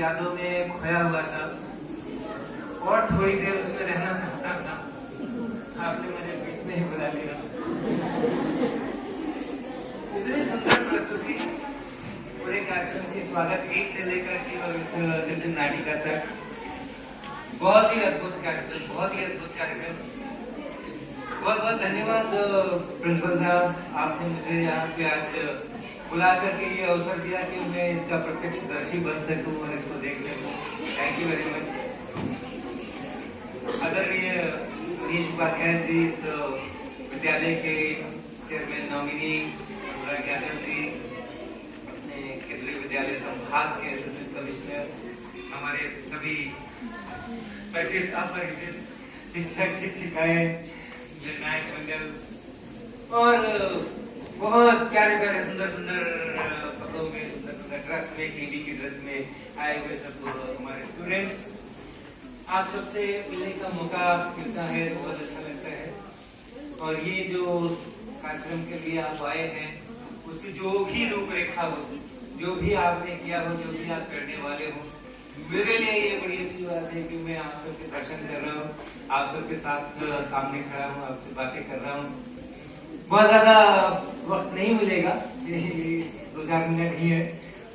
यादों में खोया हुआ था और थोड़ी देर उसमें रहना चाहता था। आपने मुझे बीच में ही बुला लिया। इतनी सुंदर प्रस्तुति पूरे कार्यक्रम की, स्वागत गीत से लेकर के और इस नाटिका तक। बहुत ही अद्भुत कार्यक्रम, बहुत ही अद्भुत कार्यक्रम। बहुत बहुत धन्यवाद प्रिंसिपल साहब, आपने मुझे यहाँ पे आज बुला करके ये अवसर दिया कि मैं इसका प्रत्यक्षदर्शी बन सकूं और इसको देख सकूं। Thank you very much. आदरणीय मनीष उपाध्याय जी, इस विद्यालय के चेयरमैन नॉमिनी अनुराग यादव जी, अपने केंद्रीय विद्यालय संभाग के असिस्टेंट कमिश्नर, हमारे सभी परिचित अपरिचित शिक्षक शिक्षिकाएं, निर्णायक मंडल और बहुत प्यारे प्यारे सुंदर सुंदर कपड़ों में, सुंदर सुंदर ड्रेस में, केडी की ड्रेस में आए हुए सब हमारे स्टूडेंट्स, आप सबसे मिलने का मौका मिलता है, बहुत अच्छा लगता है। और ये जो कार्यक्रम के लिए आप आए हैं, उसकी जो भी रूपरेखा हो, जो भी आपने किया हो, जो भी आप करने वाले हो, मेरे लिए ये बड़ी अच्छी बात है कि मैं आप सबके दर्शन कर रहा हूँ, आप सबके साथ सामने खड़ा हूँ, आपसे बातें कर रहा हूँ। बहुत ज्यादा वक्त नहीं मिलेगा, 2-4 मिनट ही है,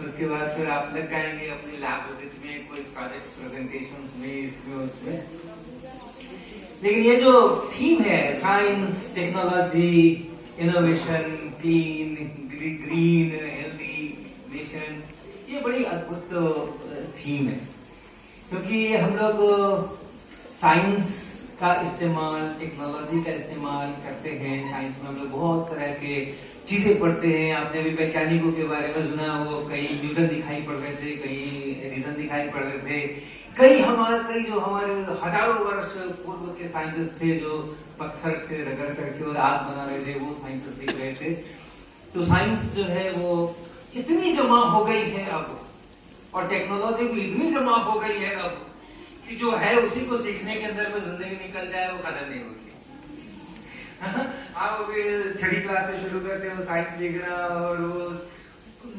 उसके बाद फिर आप लग जाएंगे अपने लैब विजिट में, कोई प्रोजेक्ट्स प्रेजेंटेशंस में, इसमें उसमें। लेकिन ये जो थीम है, science, technology, innovation, clean, green, healthy nation, ये बड़ी अद्भुत थीम है। क्योंकि हम लोग साइंस का इस्तेमाल, टेक्नोलॉजी का इस्तेमाल करते हैं। साइंस में हम लोग बहुत तरह के चीजें पढ़ते हैं। आपने भी वैज्ञानिकों के बारे में सुना, वो कई न्यूटन दिखाई पड़ रहे थे, कई एडिसन दिखाई पड़ रहे थे, कई जो हमारे हजारों वर्ष पूर्व के साइंटिस्ट थे जो पत्थर से रगड़ करके और आग बना रहे थे, वो साइंटिस्ट दिख रहे थे। तो साइंस जो है वो इतनी जमा हो गई है अब, और टेक्नोलॉजी भी इतनी जमा हो गई है अब कि जो है उसी को सीखने के अंदर में जिंदगी निकल जाए वो खत्म नहीं होती। आप अभी छठी क्लास से शुरू करते हो साइंस सीखना, और वो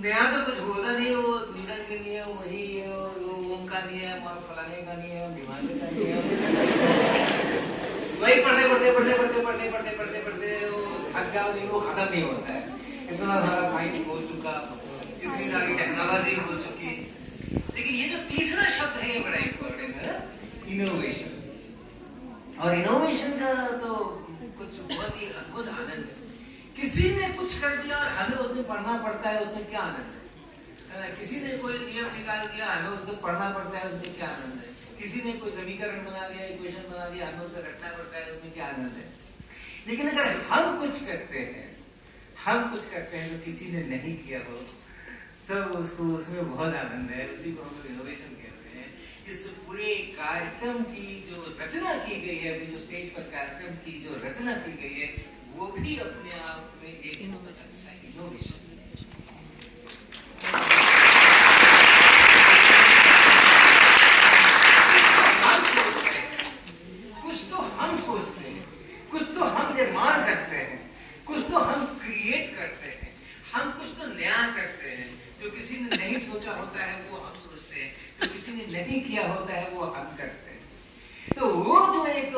नया तो कुछ होता नहीं, वो न्यूटन के नियम वही है, और वो ओम का नियम और फलाने का नियम, भिमानी का नियम, वही पढ़ते पढ़ते पढ़ते पढ़ते पढ़ते पढ़ते पढ़ते पढ़ते वो थक जाओ, नहीं वो खत्म नहीं होता है। इतना सारा साइंस हो चुका, इतनी सारी टेक्नोलॉजी हो चुकी। लेकिन ये जो तीसरा शब्द है ये बड़ा इंपॉर्टेंट है, इनोवेशन। और इनोवेशन का तो कुछ बहुत ही अद्भुत आनंद है। किसी ने कुछ कर दिया और हमें उसने पढ़ना पड़ता है, उसमें क्या आनंद है। किसी ने कोई नियम निकाल दिया, हमें उसको पढ़ना पड़ता है, उसमें क्या आनंद है। किसी ने कोई समीकरण बना दिया, इक्वेशन बना दिया, हमें उसे रटना पड़ता है, उसमें क्या आनंद है। लेकिन अगर हम कुछ करते हैं तो किसी ने नहीं किया हो, तो उसको उसमें बहुत आनंद है, उसी को हम लोग इनोवेशन कहते हैं। इस पूरे कार्यक्रम की जो रचना की गई है, जो स्टेज पर कार्यक्रम की जो रचना की गई है, वो भी अपने आप में एक अच्छा इनोवेशन है। कुछ तो हम सोचते हैं, कुछ तो हम निर्माण करते हैं, कुछ तो हम क्रिएट करते हैं, हम कुछ तो नया करते हैं। जो किसी ने नहीं सोचा होता है वो हम सोचते हैं, जो किसी ने नहीं किया होता है वो हम करते हैं। तो वो जो एक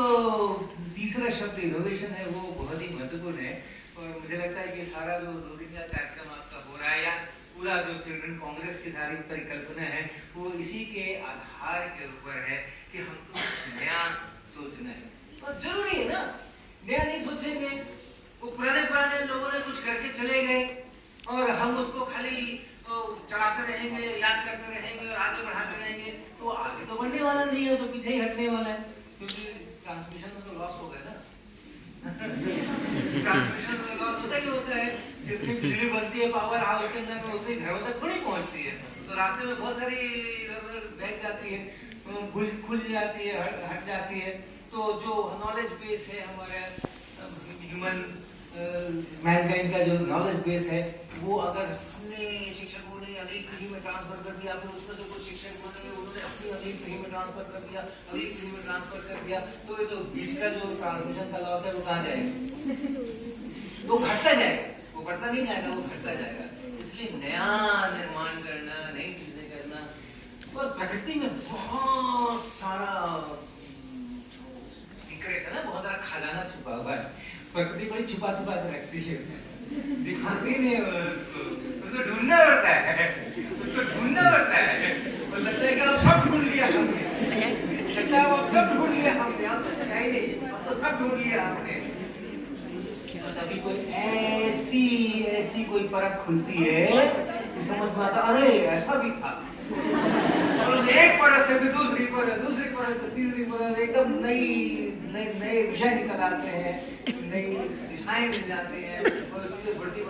तीसरा शब्द इनोवेशन है, वो बहुत ही महत्वपूर्ण है। और मुझे लगता है कि सारा जो 2 दिन का कार्यक्रम आपका हो रहा है, या पूरा जो चिल्ड्रन कांग्रेस की सारी परिकल्पना है, वो इसी के आधार के ऊपर है कि हमको कुछ नया सोचना है। और जरूरी है ना, नया नहीं सोचेंगे, वो पुराने लोगों ने कुछ करके चले गए और हम उसको खाली चलाते रहेंगे, याद करते रहेंगे और आगे बढ़ाते रहेंगे, तो आगे तो बढ़ने वाला नहीं है, तो पीछे ही हटने वाला है। क्योंकि ट्रांसमिशन में तो लॉस हो गया ना। ट्रांसमिशन में लॉस होता ही होता है। जितनी बिजली बनती है पावर हाउस के अंदर में, उतनी घरों तक थोड़ी पहुंचती है। तो रास्ते में बहुत सारी बह जाती है, खुल जाती है, हट जाती है। तो जो नॉलेज बेस है हमारा ह्यूमन मैनकाइंड का, जो नॉलेज बेस है, वो अगर हमने शिक्षकों ने अगली पीढ़ी में ट्रांसफर कर दिया, फिर उसमें से कुछ शिक्षक बने, उन्होंने अपनी अगली पीढ़ी में ट्रांसफर कर दिया, अगली पीढ़ी में ट्रांसफर कर दिया, तो ये जो बीच का जो ट्रांसमिशन का लॉस है वो कहाँ जाएगा? वो घटता जाएगा, वो बढ़ता नहीं जाएगा, वो घटता जाएगा। इसलिए नया निर्माण करना, नई चीजें करना और प्रकृति में बहुत सारा सीक्रेट है ना, बहुत सारा खजाना छुपा हुआ है। प्रकृति बड़ी छुपा छुपा के रखती है उसे, दिखाती नहीं है उसको, उसको ढूंढना पड़ता है, उसको ढूंढना पड़ता है। और लगता है कि अब सब ढूंढ लिया हमने, लगता है अब सब ढूंढ लिया हमने, अब तो क्या ही नहीं, अब तो सब ढूंढ लिया हमने। और तभी कोई ऐसी कोई परत खुलती है कि समझ में आता, अरे ऐसा भी था। और एक परत से भी दूसरी परत से तीसरी परत, एकदम नए विषय निकल आते हैं, नई दिशाएं मिल जाती हैं और चीजें बढ़ती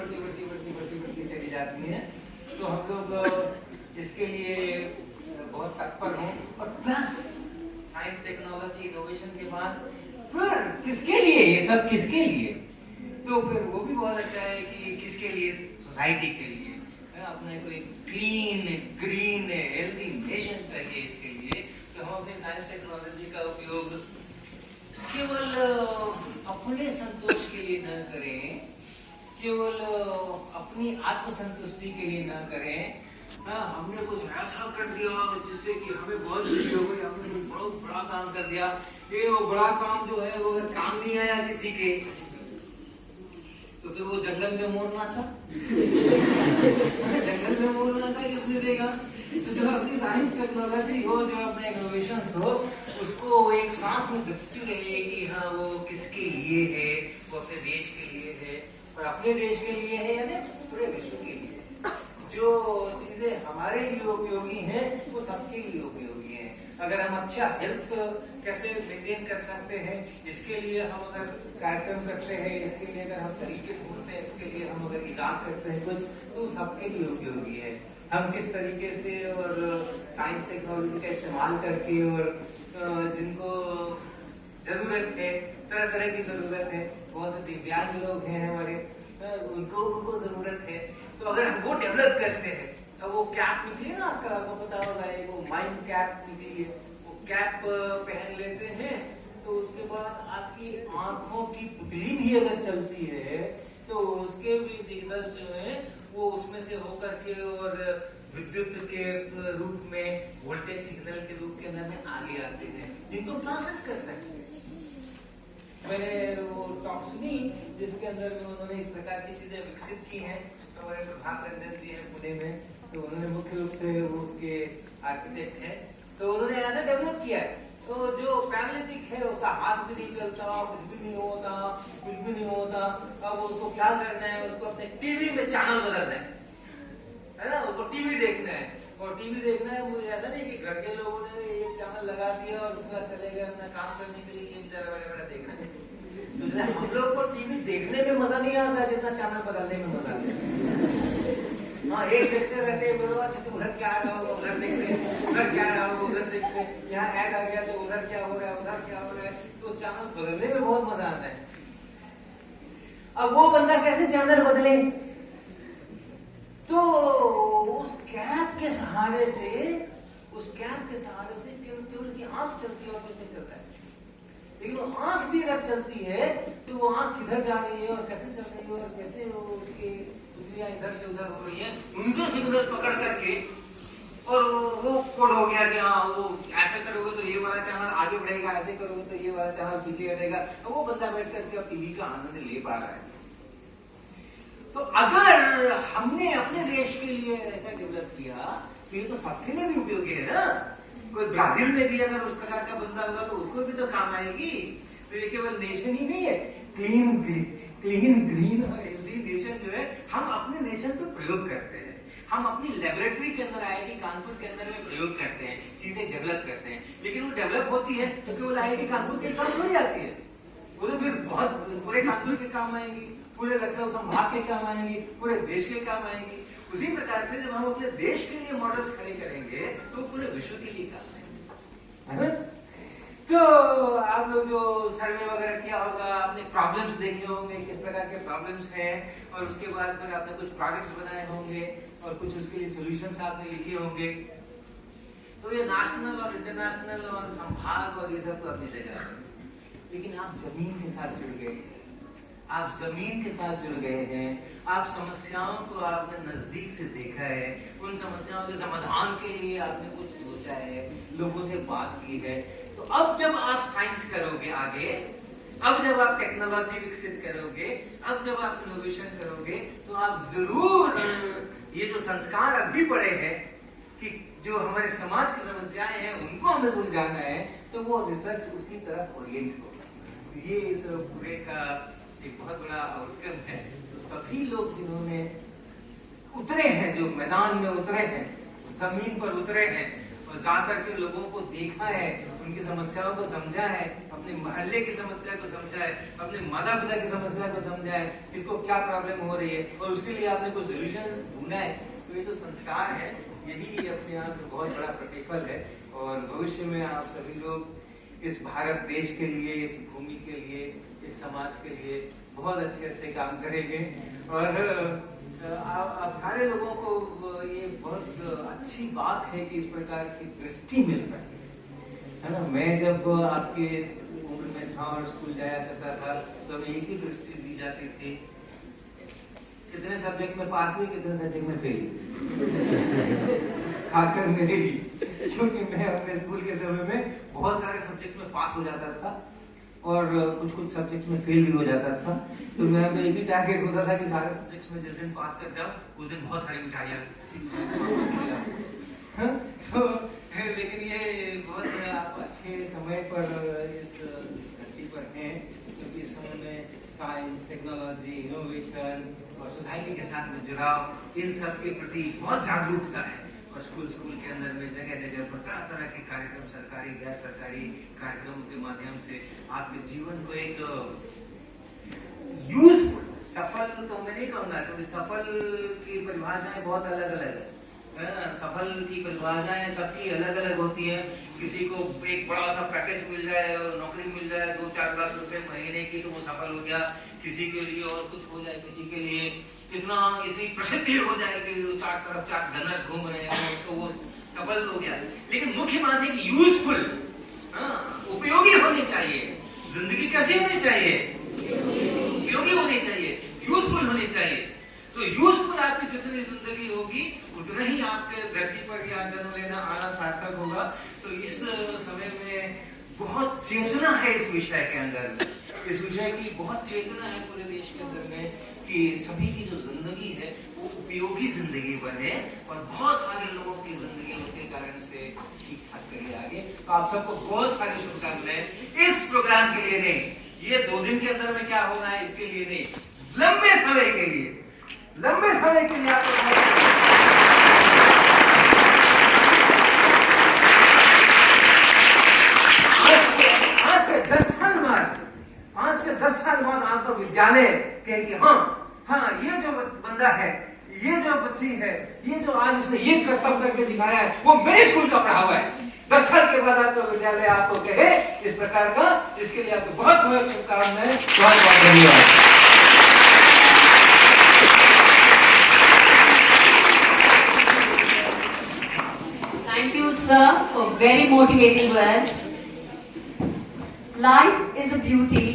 चली जाती हैं। तो हम लोग इसके लिए बहुत तत्पर हों। और प्लस साइंस टेक्नोलॉजी इनोवेशन के बाद फिर किसके लिए ये सब, किसके लिए? तो फिर वो भी बहुत अच्छा है कि किसके लिए, सोसाइटी के लिए, अपने को एक क्लीन ग्रीन हेल्दी नेशन चाहिए। इसके लिए तो हम अपने साइंस टेक्नोलॉजी का उपयोग केवल अपने संतोष के लिए न करें, केवल अपनी आत्मसंतुष्टि के लिए न करें। हमने कुछ ऐसा कर दिया जिससे कि हमें बहुत खुशी हो गई, हमने बहुत बड़ा काम कर दिया, ये वो बड़ा काम जो है वो काम नहीं आया किसी के, तो फिर वो जंगल में मोड़ना था जंगल में मोड़ना था, किसने देगा? तो जो अपनी साइंस टेक्नोलॉजी हो, जो अपने इनोवेशंस हो, उसको एक साथ में दृष्टि रहे कि हाँ वो किसके लिए है, वो अपने देश के लिए है, और अपने देश के लिए है यानी पूरे विश्व के लिए। जो चीजें हमारे लिए उपयोगी हैं वो सबके लिए उपयोगी हैं। अगर हम अच्छा हेल्थ कैसे मेंटेन कर सकते हैं, इसके लिए हम अगर कार्यक्रम करते हैं, इसके लिए अगर हम तरीके ढूंढते हैं, इसके लिए हम अगर इजाद करते हैं कुछ, तो सबके लिए उपयोगी है। हम किस तरीके से और साइंस टेक्नोलॉजी का इस्तेमाल करके, और जिनको जरूरत है, तरह तरह की जरूरत है, बहुत से दिव्यांग लोग हैं हमारे, उनको जरूरत है, तो अगर हम वो डेवलप करते हैं, तो वो कैप निकली है ना आजकल, आपको पता होगा, वो माइंड कैप निकली है, वो कैप पहन लेते हैं, तो उसके बाद आपकी आंखों की पुतली भी अगर चलती है, तो उसके भी सिग्नल्स जो है वो उसमें से होकर के और विद्युत के रूप में, वोल्टेज सिग्नल के रूप के अंदर में आगे आते हैं, जिनको प्रोसेस कर सकते हैं। मैंने वो टॉक सुनी जिसके अंदर में उन्होंने इस प्रकार की चीजें विकसित की हैं। हमारे प्रभात रंजन जी हैं पुणे में, तो उन्होंने मुख्य रूप से वो उसके आर्किटेक्ट हैं, तो उन्होंने ऐसा डेवलप किया है। तो जो पैरालिटिक है उसका हाथ भी नहीं चलता, कुछ भी नहीं होता, अब उसको क्या करना है, उसको अपने टीवी में चैनल बदलना है ना, उसको टीवी देखना है, और टीवी देखना है वो ऐसा नहीं कि घर के लोगों ने एक चैनल लगा दिया और उसके बाद चले गए अपना काम करने के लिए, ये बेचारा बड़ा देखना है। तो हम लोग को टीवी देखने में मजा नहीं आता जितना चैनल बदलने में मजा आता है। हाँ, एक देखते रहते हैं, बोलो अच्छा तो उधर क्या आ रहा होगा, उधर देखते, उधर क्या आ रहा होगा, उधर देखते, यहाँ ऐड आ गया तो उधर क्या हो रहा है, उधर क्या हो रहा है, तो चैनल बदलने में बहुत मजा आता है। अब वो बंदा कैसे चैनल बदले? तो उस कैप के सहारे से केवल की आंख चलती है और कुछ नहीं चलता है। लेकिन वो आंख भी अगर चलती है तो वो आंख किधर जा रही है और कैसे चल रही है और कैसे उसकी दुनिया इधर से उधर हो रही है, उनसे सिग्नल पकड़ करके, और वो कोड हो गया कि हाँ वो ऐसे करोगे तो ये वाला चैनल आगे बढ़ेगा, ऐसे करोगे तो ये वाला चैनल पीछे हटेगा, वो बंदा बैठ करके अब टीवी का आनंद ले पा रहा है। तो अगर हमने अपने देश के लिए ऐसा डेवलप किया तो ये तो सबके लिए भी उपयोगी है ना। कोई ब्राजील में भी अगर उस प्रकार का बंदा होगा तो उसको भी तो काम आएगी। तो ये केवल नेशन ही नहीं है, क्लीन ग्रीन और हेल्दी नेशन जो है हम अपने नेशन पे प्रयोग करते हैं। हम अपनी लेबोरेटरी के अंदर IIT कानपुर के अंदर में प्रयोग करते हैं, चीजें डेवलप करते हैं, लेकिन वो डेवलप होती है तो केवल IIT कानपुर के काम थोड़ी आती है, वो तो फिर बहुत पूरे कानपुर के काम आएगी, पूरे लखनऊ संभाग के काम आएंगी, पूरे देश के काम आएंगी। उसी प्रकार से जब हम अपने देश के लिए मॉडल्स खड़े करेंगे तो पूरे विश्व के लिए काम आएंगे। तो आप लोग जो सर्वे वगैरह किया होगा, आपने प्रॉब्लम्स देखे होंगे, किस प्रकार के प्रॉब्लम्स हैं, और उसके बाद फिर आपने कुछ प्रोजेक्ट्स बनाए होंगे और कुछ उसके लिए सॉल्यूशंस आपने लिखे होंगे। तो ये नेशनल और इंटरनेशनल और संभाग और ये सब तो अपनी जगह है, लेकिन आप जमीन के साथ जुड़ गए, आप जमीन के साथ जुड़ गए हैं, आप समस्याओं को आपने नजदीक से देखा है, उन समस्याओं के समाधान के लिए आपने कुछ सोचा है, लोगों से बात की है। तो अब जब आप साइंस करोगे आगे, अब जब आप टेक्नोलॉजी विकसित करोगे, अब जब आप इनोवेशन करोगे, तो आप जरूर ये जो संस्कार अभी पड़े हैं कि जो हमारे समाज की समस्याएं हैं उनको हमें सुलझाना है, तो वो रिसर्च उसी तरफ ओरिएंट होगा। ये इस पूरे का एक बहुत बड़ा आउटकम है। तो सभी लोग जिन्होंने उतरे हैं, जो मैदान में उतरे हैं, जमीन पर उतरे हैं और जाकर के लोगों को देखा है, उनकी समस्याओं को समझा है, अपने मोहल्ले की समस्या को समझा है, अपने माता पिता की समस्या को समझा है, किसको क्या प्रॉब्लम हो रही है और उसके लिए आपने कोई सोल्यूशन ढूंढा है। तो ये जो संस्कार है, यही अपने आप में बहुत बड़ा प्रतिफल है। और भविष्य में आप सभी लोग इस भारत देश के लिए, इस भूमि के लिए, इस समाज के लिए बहुत अच्छे अच्छे काम करेंगे। और आप सारे लोगों को ये बहुत अच्छी बात है कि इस प्रकार की दृष्टि मिल रही है ना। मैं जब आपके उम्र में था और स्कूल जाया करता था तो हमें एक ही दृष्टि दी जाती थी, कितने सब्जेक्ट में पास हुई, कितने सब्जेक्ट में फेल। खासकर मेरे लिए, क्योंकि मैं अपने स्कूल के समय में बहुत सारे सब्जेक्ट में पास हो जाता था और कुछ सब्जेक्ट में फेल भी हो जाता था। तो मेरा तो एक ही टारगेट होता था कि सारे सब्जेक्ट्स में जिस दिन पास कर जाओ उस दिन बहुत सारी मिठाइयाँ। तो लेकिन ये बहुत आप अच्छे समय पर इस धरती पर हैं, क्योंकि इस समय में साइंस, टेक्नोलॉजी, इनोवेशन और सोसाइटी के साथ में जुड़ाव, इन सब के प्रति बहुत जागरूकता है। और स्कूल के अंदर में जगह जगह पर तरह तरह के कार्यक्रम, सरकारी गैर सरकारी कार्यक्रमों के माध्यम से आपके जीवन को एक यूजफुल, सफल तो मैं नहीं कहूँगा, क्योंकि सफल की परिभाषाएं बहुत अलग अलग है। सफल की परिभाषाएं सबकी अलग अलग होती है। किसी को एक बड़ा सा पैकेज मिल जाए और नौकरी मिल जाए 2-4 लाख रुपए महीने की, तो वो सफल हो गया। किसी के लिए और कुछ हो जाए, किसी के लिए इतनी प्रसिद्धि हो जाए कि चार तरफ 4 गनर्स घूम रहे हैं, तो वो सफल हो गया। लेकिन मुख्य बात है कि यूजफुल, उपयोगी होनी चाहिए। जिंदगी कैसी होनी चाहिए? उपयोगी होनी चाहिए, यूजफुल होनी चाहिए। तो यूजफुल आपकी जितनी जिंदगी होगी उतना ही आपके धरती पर ज्ञान जन्म लेना आना सार्थक होगा। तो इस समय में बहुत चेतना है इस विषय के अंदर, इस विषय की बहुत चेतना है पूरे देश के अंदर में कि सभी की जो जिंदगी है वो उपयोगी जिंदगी बने और बहुत सारे लोगों की जिंदगी उसके कारण से ठीक ठाक चले आगे। तो आप सबको बहुत सारी शुभकामनाएं इस प्रोग्राम के लिए नहीं, ये 2 दिन के अंदर में क्या होना है इसके लिए नहीं, लंबे समय के लिए, लंबे समय के लिए आपको आज के 10 साल बाद आपका विद्यालय कहे कि हाँ ये जो बंदा है, ये जो बच्ची है, ये जो आज इसने ये कर्तव्य करके दिखाया है, वो मेरे स्कूल का पढ़ा हुआ है। 10 साल के बाद आपका विद्यालय आपको कहे इस प्रकार का, इसके लिए आपको बहुत बहुत शुभकामनाएं, बहुत बहुत धन्यवाद। Thank you, sir, for very motivating words. Life is a beauty